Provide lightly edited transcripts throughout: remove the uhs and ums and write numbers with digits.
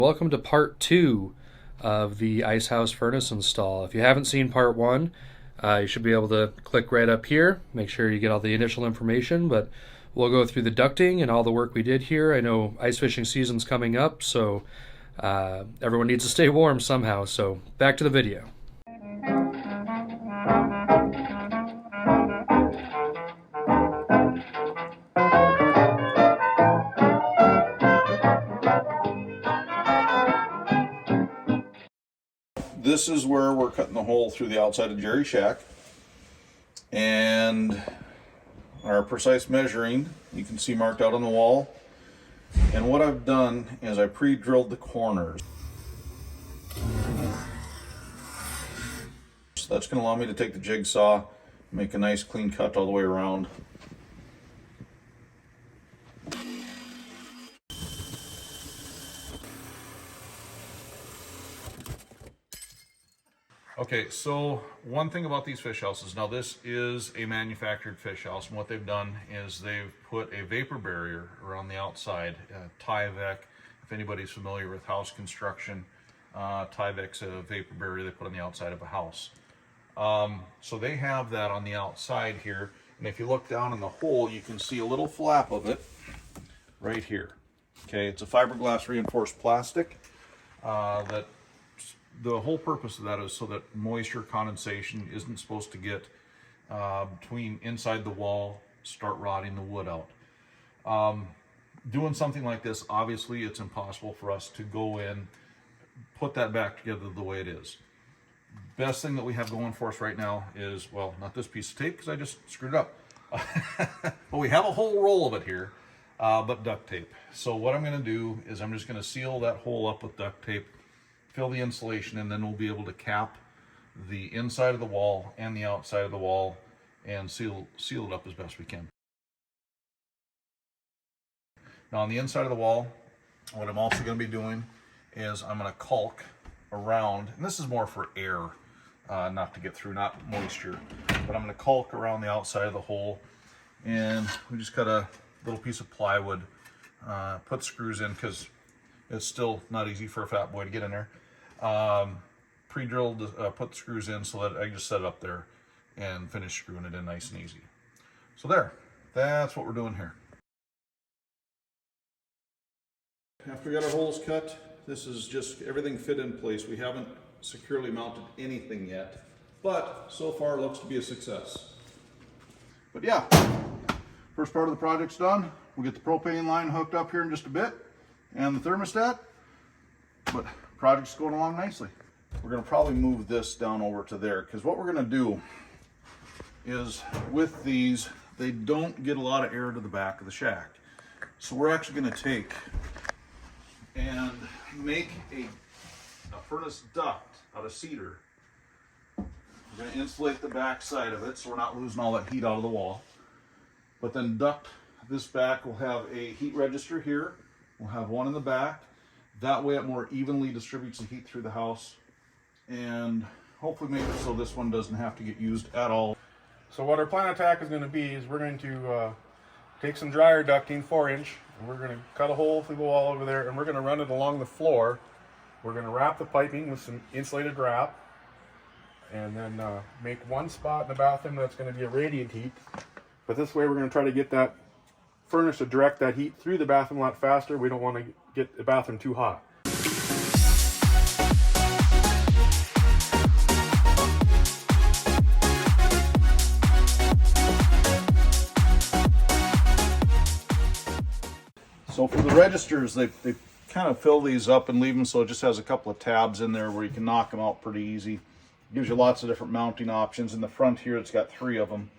Welcome to part 2 of the ice house furnace install. If you haven't seen part 1, you should be able to click right up here. Make sure you get all the initial information, but we'll go through the ducting and all the work we did here. I know ice fishing season's coming up, so everyone needs to stay warm somehow. So back to the video. This is where we're cutting the hole through the outside of Jerry's shack, and our precise measuring you can see marked out on the wall. And what I've done is I pre-drilled the corners, so that's going to allow me to take the jigsaw, make a nice clean cut all the way around. Okay, so one thing about these fish houses, now this is a manufactured fish house, and what they've done is they've put a vapor barrier around the outside, Tyvek. If anybody's familiar with house construction, Tyvek's a vapor barrier they put on the outside of a house. So they have that on the outside here, and if you look down in the hole, you can see a little flap of it right here. Okay, it's a fiberglass reinforced plastic that the whole purpose of that is so that moisture condensation isn't supposed to get between inside the wall, start rotting the wood out. Doing something like this, obviously it's impossible for us to go in, put that back together the way it is. Best thing that we have going for us right now is, well, not this piece of tape because I just screwed it up, but we have a whole roll of it here, but duct tape. So what I'm going to do is I'm just going to seal that hole up with duct tape, fill the insulation, and then we'll be able to cap the inside of the wall and the outside of the wall and seal it up as best we can. Now on the inside of the wall, what I'm also going to be doing is I'm going to caulk around, and this is more for air, not to get through, not moisture, but I'm going to caulk around the outside of the hole, and we just cut a little piece of plywood, put screws in because it's still not easy for a fat boy to get in there. Pre-drilled, put the screws in so that I can just set it up there and finish screwing it in nice and easy. So there, that's what we're doing here. After we got our holes cut, this is just everything fit in place. We haven't securely mounted anything yet, but so far it looks to be a success. But yeah, first part of the project's done. We'll get the propane line hooked up here in just a bit, and the thermostat, but project's going along nicely. We're going to probably move this down over to there, because what we're going to do is with these, they don't get a lot of air to the back of the shack. So we're actually going to take and make a furnace duct out of cedar. We're going to insulate the back side of it so we're not losing all that heat out of the wall. But then duct this back will have a heat register here. We'll have one in the back. That way it more evenly distributes the heat through the house, and hopefully make it so this one doesn't have to get used at all. So what our plan of attack is going to be is we're going to take some dryer ducting, 4-inch, and we're going to cut a hole through the wall over there, and we're going to run it along the floor. We're going to wrap the piping with some insulated wrap, and then make one spot in the bathroom that's going to be a radiant heat. But this way we're going to try to get that furnace to direct that heat through the bathroom a lot faster. We don't want to get the bathroom too hot. So for the registers, they kind of fill these up and leave them so it just has a couple of tabs in there where you can knock them out pretty easy. Gives you lots of different mounting options. In the front here, it's got 3 of them.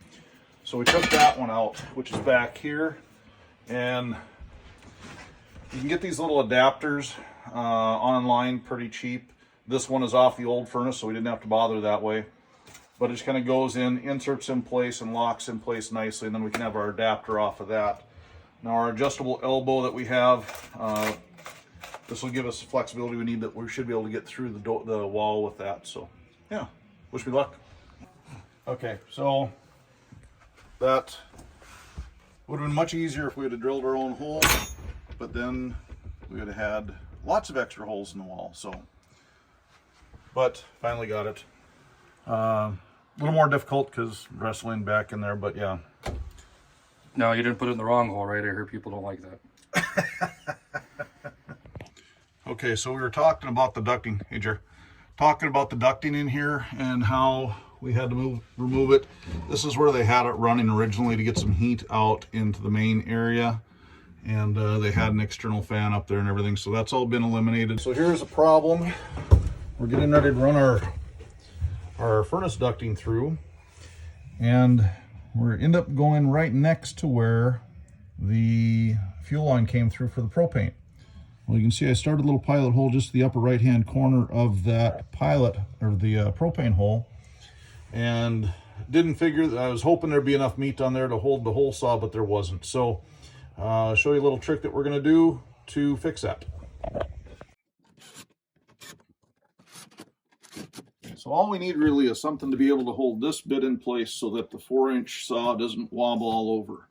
So we took that one out, which is back here, and you can get these little adapters online pretty cheap. This one is off the old furnace, so we didn't have to bother that way. But it just kind of goes in, inserts in place, and locks in place nicely, and then we can have our adapter off of that. Now our adjustable elbow that we have, this will give us the flexibility we need, that we should be able to get through the wall with that. So yeah, wish me luck. Okay, so that would have been much easier if we had drilled our own hole, but then we would have had lots of extra holes in the wall. So, but finally got it. A little more difficult because wrestling back in there, but yeah. No, you didn't put it in the wrong hole, right? I heard people don't like that. Okay, so we were talking about the ducting, hey Jer, talking about the ducting in here and how we had to remove it. This is where they had it running originally to get some heat out into the main area. And they had an external fan up there and everything, so that's all been eliminated. So here's a problem. We're getting ready to run our furnace ducting through, and we end up going right next to where the fuel line came through for the propane. Well, you can see I started a little pilot hole just to the upper right hand corner of that pilot, or the propane hole, and didn't figure that I was hoping there'd be enough meat on there to hold the hole saw, but there wasn't. So I'll show you a little trick that we're going to do to fix that. So all we need really is something to be able to hold this bit in place so that the 4-inch saw doesn't wobble all over.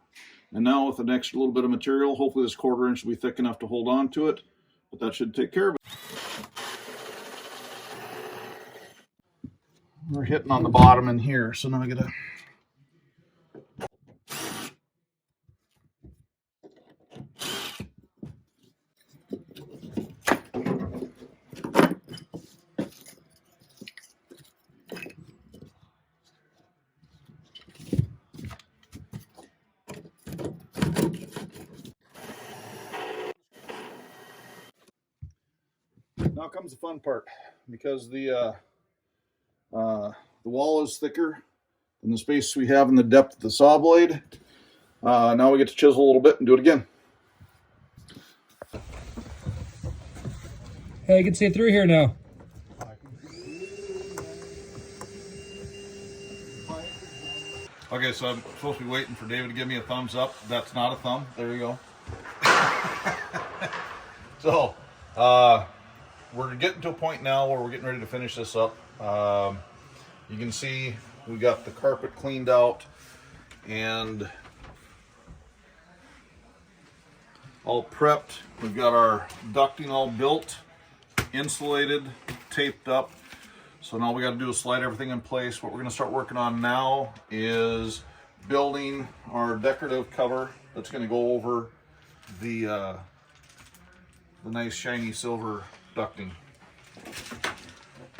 And now with an extra little bit of material, hopefully this 1/4 inch will be thick enough to hold on to it, but that should take care of it. We're hitting on the bottom in here, so now I gotta now comes the fun part, because the wall is thicker than the space we have in the depth of the saw blade. Now we get to chisel a little bit and do it again. Hey, you can see it through here now. Okay, so I'm supposed to be waiting for David to give me a thumbs up. That's not a thumb. There you go. So, we're getting to a point now where we're getting ready to finish this up. You can see we got the carpet cleaned out and all prepped. We've got our ducting all built, insulated, taped up. So now we got to do is slide everything in place. What we're going to start working on now is building our decorative cover that's going to go over the nice shiny silver ducting.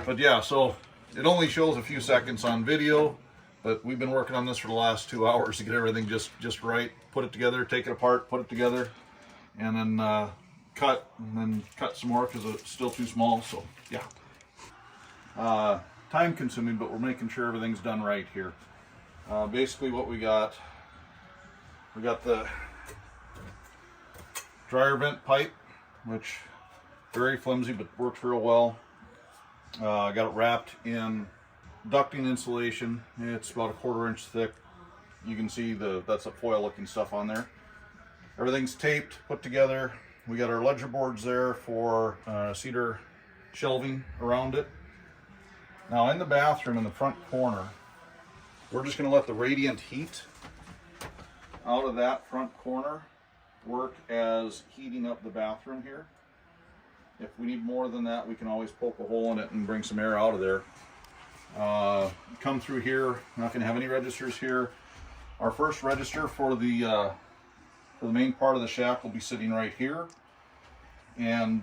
But yeah, so it only shows a few seconds on video, but we've been working on this for the last 2 hours to get everything just right. Put it together, take it apart, put it together, and then cut some more because it's still too small. So yeah. Time consuming, but we're making sure everything's done right here. Basically what we got the dryer vent pipe, which very flimsy but works real well. I got it wrapped in ducting insulation. It's about a 1/4 inch thick. You can see that's a foil looking stuff on there. Everything's taped, put together. We got our ledger boards there for cedar shelving around it. Now in the bathroom in the front corner, we're just going to let the radiant heat out of that front corner work as heating up the bathroom here. If we need more than that, we can always poke a hole in it and bring some air out of there. Come through here, we're not going to have any registers here. Our first register for the main part of the shaft will be sitting right here. And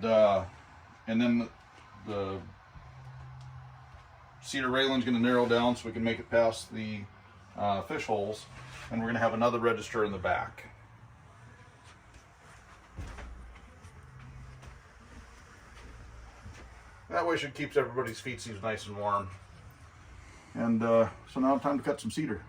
then the cedar railing is going to narrow down so we can make it past the fish holes, and we're going to have another register in the back. That way it keeps everybody's feet nice and warm. And so now it's time to cut some cedar.